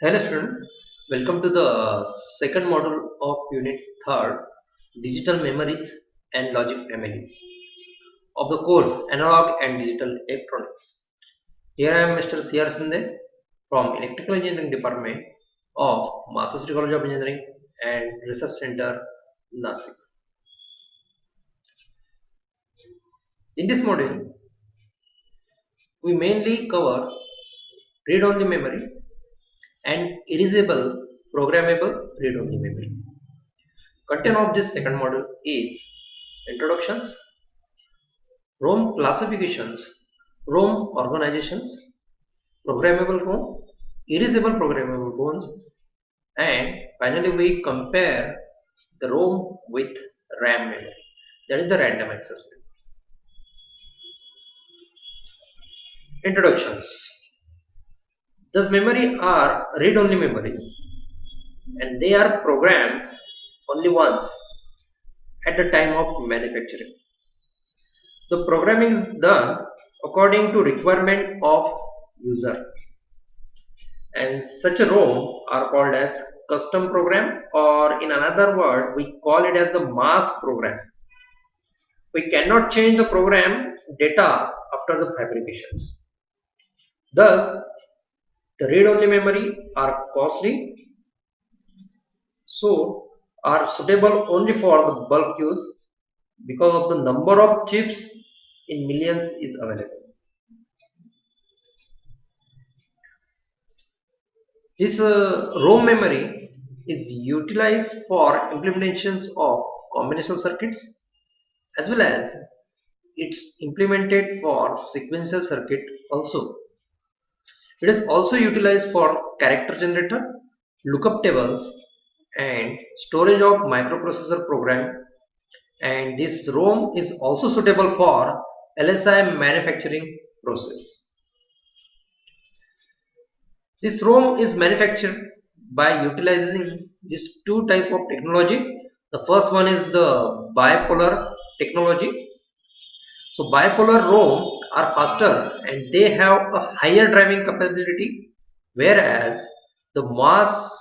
Hello student, welcome to the second module of unit 3rd Digital Memories and Logic Families of the course Analog and Digital Electronics. Here I am Mr. C.R. Sinde from Electrical Engineering Department of Mathur College of Engineering and Research Center, Nasik. In this module, we mainly cover read-only memory and erasable programmable read-only memory. Content of this second module is introductions, ROM classifications, ROM organizations, programmable ROM, erasable programmable ROMs, and finally we compare the ROM with RAM memory, that is the random access memory. Introductions. Thus memory are read-only memories and they are programmed only once at the time of manufacturing. The programming is done according to requirement of user, and such a ROM are called as custom program, or in another word we call it as the mask program. We cannot change the program data after the fabrications. Thus the read-only memory are costly, so are suitable only for the bulk use because of the number of chips in millions is available. This ROM memory is utilized for implementations of combinational circuits as well as it's implemented for sequential circuit also. It is also utilized for character generator, lookup tables and storage of microprocessor program, and this ROM is also suitable for LSI manufacturing process. This ROM is manufactured by utilizing these two type of technology. The first one is the bipolar technology. So bipolar ROM are faster and they have a higher driving capability, whereas the MOS,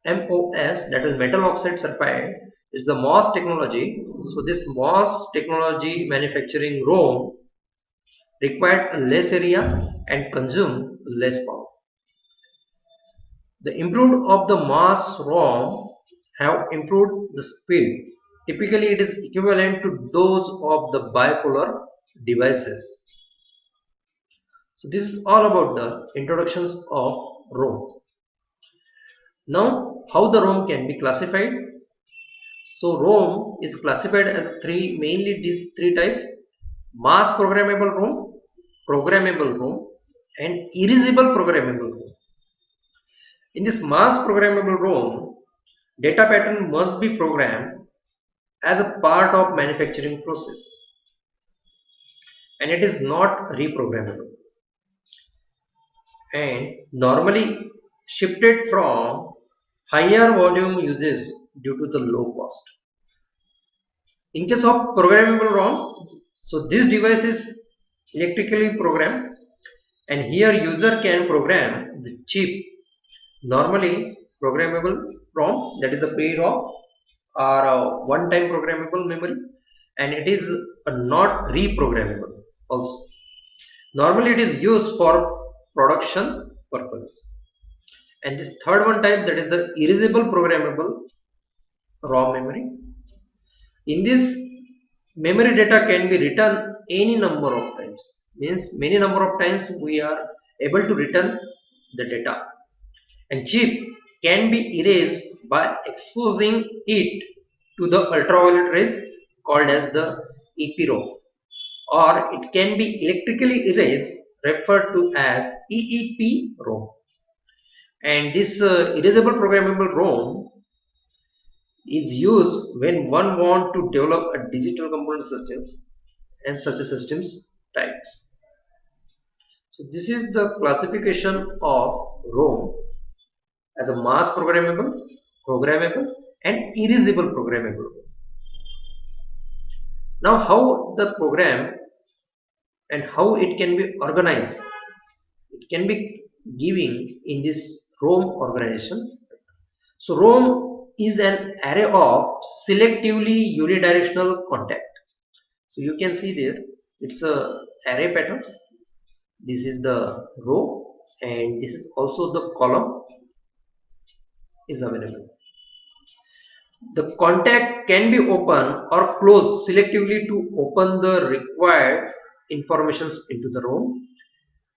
that is metal oxide sulfide, is the MOS technology. So this MOS technology manufacturing ROM required less area and consume less power. The improved of the MOS ROM have improved the speed. Typically it is equivalent to those of the bipolar devices. So this is all about the introductions of ROM. Now how the ROM can be classified. So ROM is classified as mainly these three types: mass programmable ROM, and erasable programmable ROM. In this mass programmable ROM, data pattern must be programmed as a part of manufacturing process and it is not reprogrammable and normally shifted from higher volume uses due to the low cost. In case of programmable ROM, so this device is electrically programmed and here user can program the chip. Normally programmable ROM, that is a pre-ROM or a one-time programmable memory, and it is not reprogrammable also. Normally it is used for production purposes. And this third one type, that is the erasable programmable ROM memory. In this memory data can be written any number of times, means many number of times we are able to return the data, and chip can be erased by exposing it to the ultraviolet rays called as the EPROM, or it can be electrically erased referred to as EEPROM. And this erasable programmable ROM is used when one want to develop a digital component systems and such a systems types. So this is the classification of ROM as a mass programmable, and erasable programmable. Now how the program and how it can be organized, it can be giving in this ROM organization. So ROM is an array of selectively unidirectional contact. So you can see there it's a array patterns. This is the row and this is also the column is available. The contact can be open or closed selectively to open the required informations into the ROM.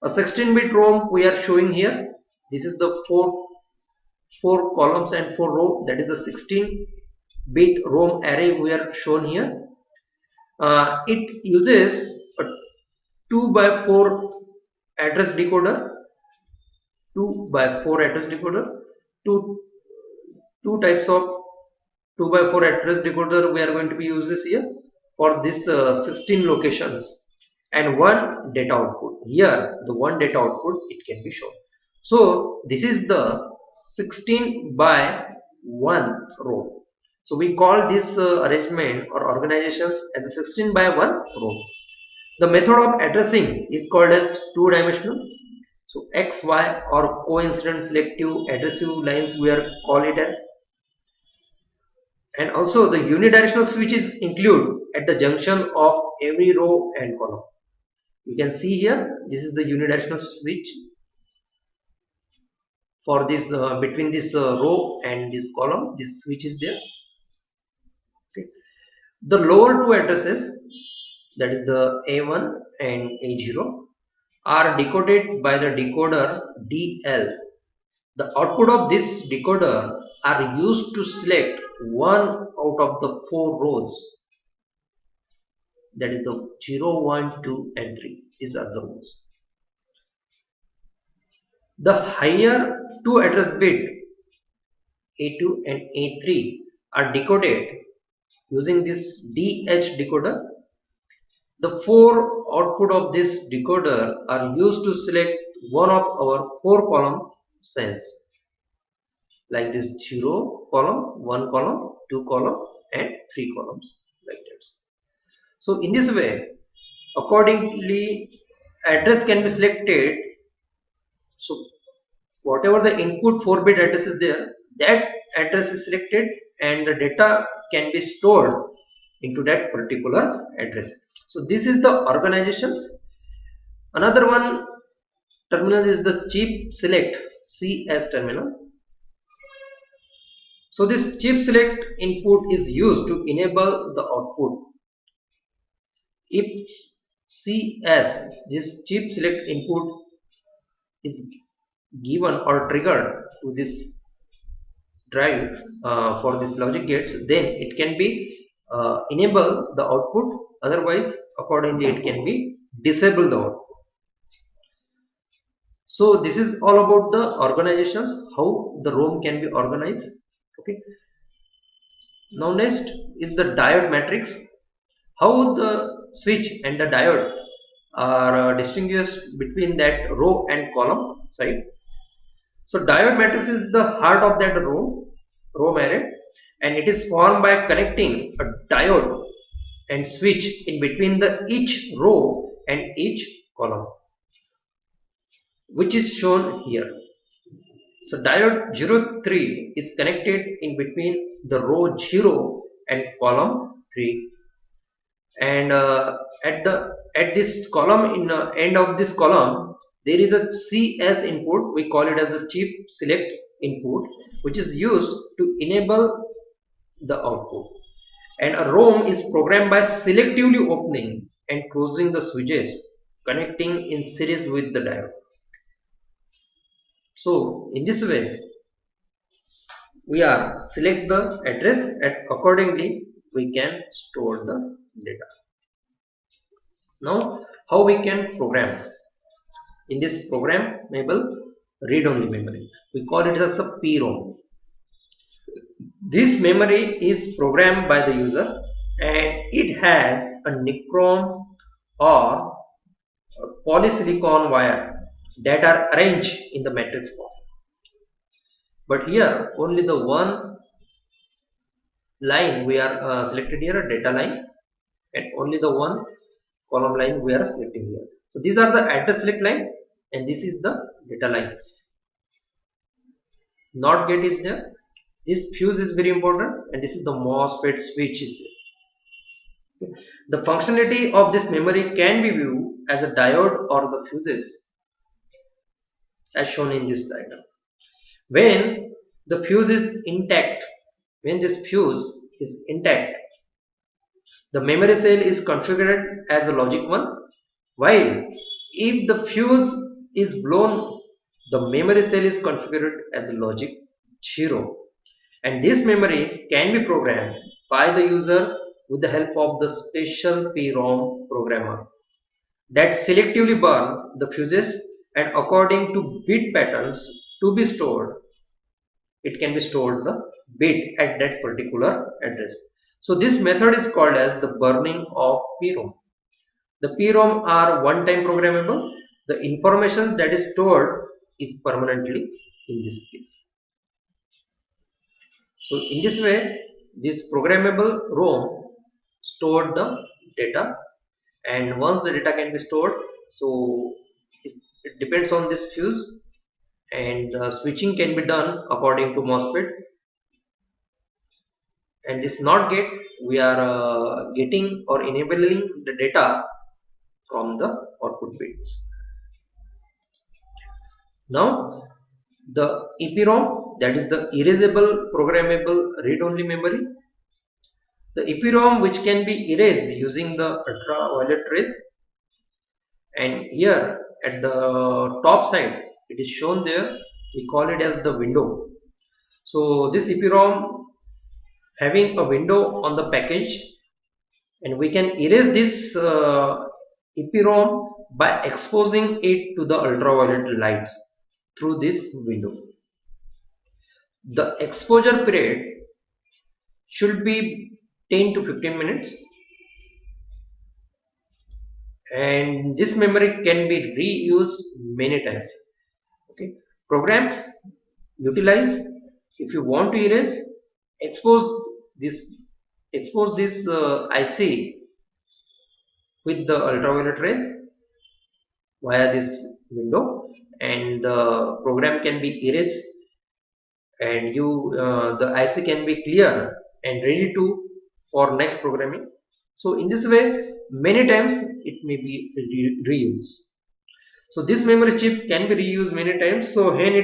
A 16-bit ROM we are showing here. This is the four columns and 4 row. That is the 16-bit ROM array we are shown here. It uses a 2 by 4 address decoder. 2 by 4 address decoder. Two types of 2 by 4 address decoder we are going to be uses here for this 16 locations and one data output. Here the one data output it can be shown. So this is the 16 by 1 row. So we call this arrangement or organizations as a 16 by 1 row. The method of addressing is called as two-dimensional. So X, Y or coincident selective adhesive lines we are call it as. And also the unidirectional switches include at the junction of every row and column. You can see here this is the unidirectional switch for this between this row and this column. This switch is there. Okay. The lower two addresses, that is the A1 and A0, are decoded by the decoder DL. The output of this decoder are used to select one out of the 4 rows, that is the 0, 1, 2 and 3. These are the rows. The higher two address bit A2 and A3 are decoded using this DH decoder. The 4 output of this decoder are used to select one of our 4 column cells, like this 0 column, 1 column, 2 column and 3 columns, like that. So in this way, accordingly address can be selected. So whatever the input 4-bit address is there, that address is selected and the data can be stored into that particular address. So this is the organizations. Another one terminal is the chip select CS terminal. So this chip select input is used to enable the output. If CS, this chip select input, is given or triggered to this drive for this logic gates, then it can be enable the output. Otherwise, accordingly, it can be disable the output. So this is all about the organizations, how the ROM can be organized. Okay. Now next is the diode matrix. How the switch and the diode are distinguished between that row and column side. So diode matrix is the heart of that ROM array, and it is formed by connecting a diode and switch in between each row and each column, which is shown here. So diode 03 is connected in between the row 0 and column 3, and at this column, in the end of this column, there is a CS input. We call it as the chip select input, which is used to enable the output. And a ROM is programmed by selectively opening and closing the switches connecting in series with the diode. So in this way, we are select the address and accordingly we can store the data. Now how we can program? In this programmable read-only memory, we call it as a PROM. This memory is programmed by the user and it has a nichrome or polysilicon wire that are arranged in the matrix form. But here only the one line we are selected here, a data line, and only the one column line we are selecting here. So these are the address select line and this is the data line. NOT gate is there. This fuse is very important, and this is the MOSFET switch is there. The functionality of this memory can be viewed as a diode or the fuses as shown in this diagram. When the fuse is intact, when this fuse is intact, the memory cell is configured as a logic 1, while if the fuse is blown, the memory cell is configured as a logic 0, and this memory can be programmed by the user with the help of the special PROM programmer that selectively burn the fuses, and according to bit patterns to be stored, it can be stored the bit at that particular address. So this method is called as the burning of PROM. The PROM are one-time programmable. The information that is stored is permanently in this case. So in this way, this programmable ROM stored the data, and once the data can be stored, so it depends on this fuse, and switching can be done according to MOSFET. And this NOT gate, we are getting or enabling the data from the output bits. Now the EPROM, that is the erasable programmable read-only memory. The EPROM which can be erased using the ultraviolet rays, and here at the top side it is shown there, we call it as the window. So this EPROM having a window on the package, and we can erase this EPROM by exposing it to the ultraviolet lights through this window. The exposure period should be 10 to 15 minutes, and this memory can be reused many times. Okay, programs utilize, if you want to erase, expose this IC with the ultraviolet rays via this window, and the program can be erased, and the IC can be clear and ready for next programming. So in this way, many times it may be reused. So this memory chip can be reused many times. So hence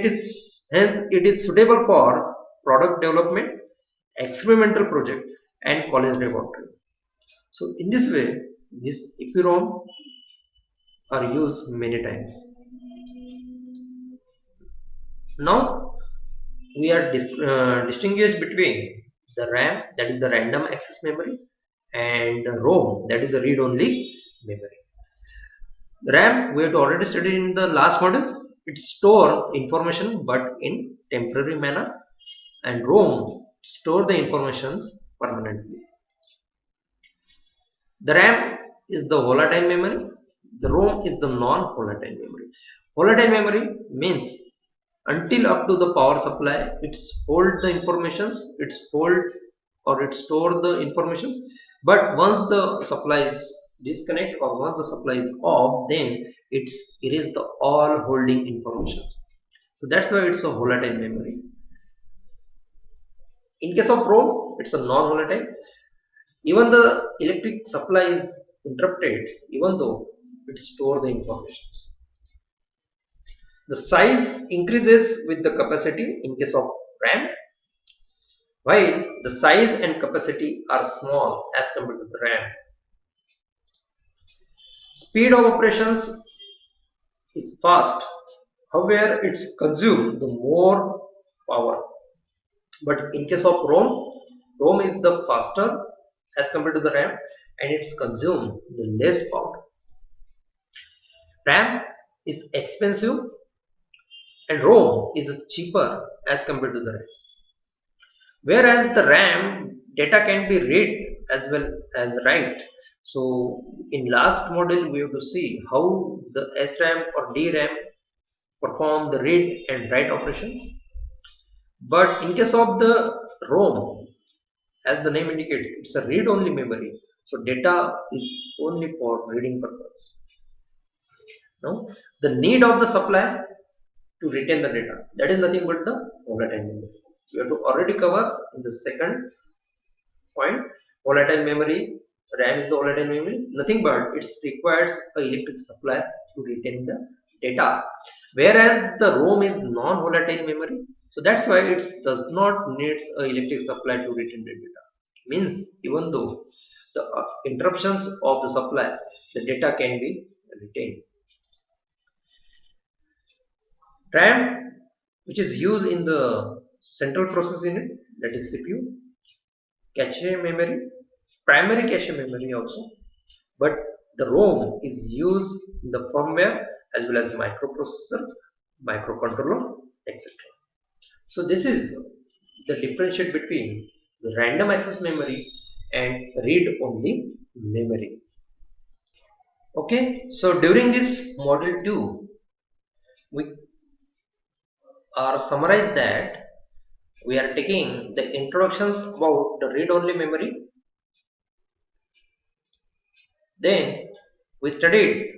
it is suitable for product development, experimental project, and college laboratory. So in this way, this EPROM are used many times. Now we are distinguished between the RAM, that is the random access memory, and the ROM, that is the read-only memory. The RAM we had already studied in the last module. It stores information but in temporary manner, and ROM store the informations permanently. The RAM is the volatile memory. The ROM is the non-volatile memory. Volatile memory means until up to the power supply, it's hold the informations, it's hold or it store the information. But once the supply is disconnect or once the supply is off, then it's erase the all holding informations. So that's why it's a volatile memory. In case of ROM, it's a non-volatile. Even the electric supply is interrupted, even though it store the informations. The size increases with the capacity in case of RAM, while the size and capacity are small as compared to the RAM. Speed of operations is fast, however it's consumed the more power. But in case of ROM is the faster as compared to the RAM, and it's consumed the less power. RAM is expensive and ROM is cheaper as compared to the RAM. Whereas the RAM data can be read as well as write. So in last module we have to see how the SRAM or DRAM perform the read and write operations. But in case of the ROM, as the name indicates, it's a read-only memory. So data is only for reading purpose. Now the need of the supply to retain the data. That is nothing but the volatile memory. We have to already cover in the second point. Volatile memory, RAM is the volatile memory. Nothing but it requires a electric supply to retain the data. Whereas the ROM is non-volatile memory, so that's why it does not needs a electric supply to retain the data. Means even though the interruptions of the supply, the data can be retained. RAM, which is used in the central process unit, that is CPU, cache memory, primary cache memory also, but the ROM is used in the firmware as well as microprocessor, microcontroller, etc. So this is the differentiate between the random access memory and read-only memory. Okay, so during this module 2, we are summarized that we are taking the introductions about the read-only memory. Then we studied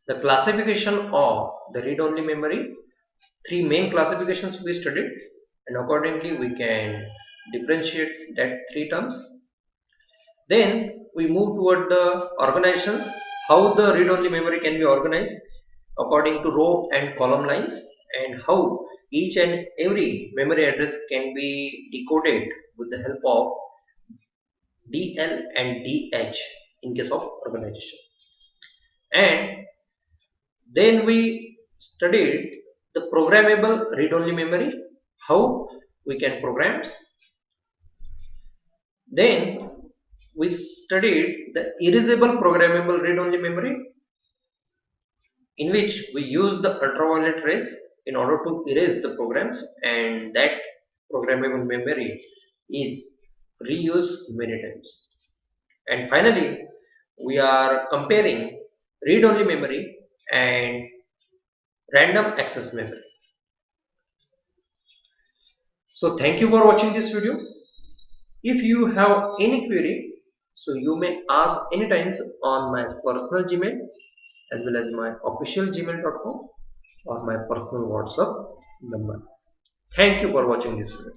the classification of the read-only memory. 3 main classifications we studied, and accordingly we can differentiate that 3 terms. Then we move toward the organizations, how the read-only memory can be organized according to row and column lines, and how each and every memory address can be decoded with the help of DL and DH in case of organization. And then we studied the programmable read-only memory, how we can program. Then we studied the erasable programmable read-only memory, in which we use the ultraviolet rays in order to erase the programs, and that programmable memory is reused many times. And finally, we are comparing read-only memory and random access memory. So thank you for watching this video. If you have any query, so you may ask anytime on my personal Gmail as well as my official gmail.com or my personal WhatsApp number. Thank you for watching this video.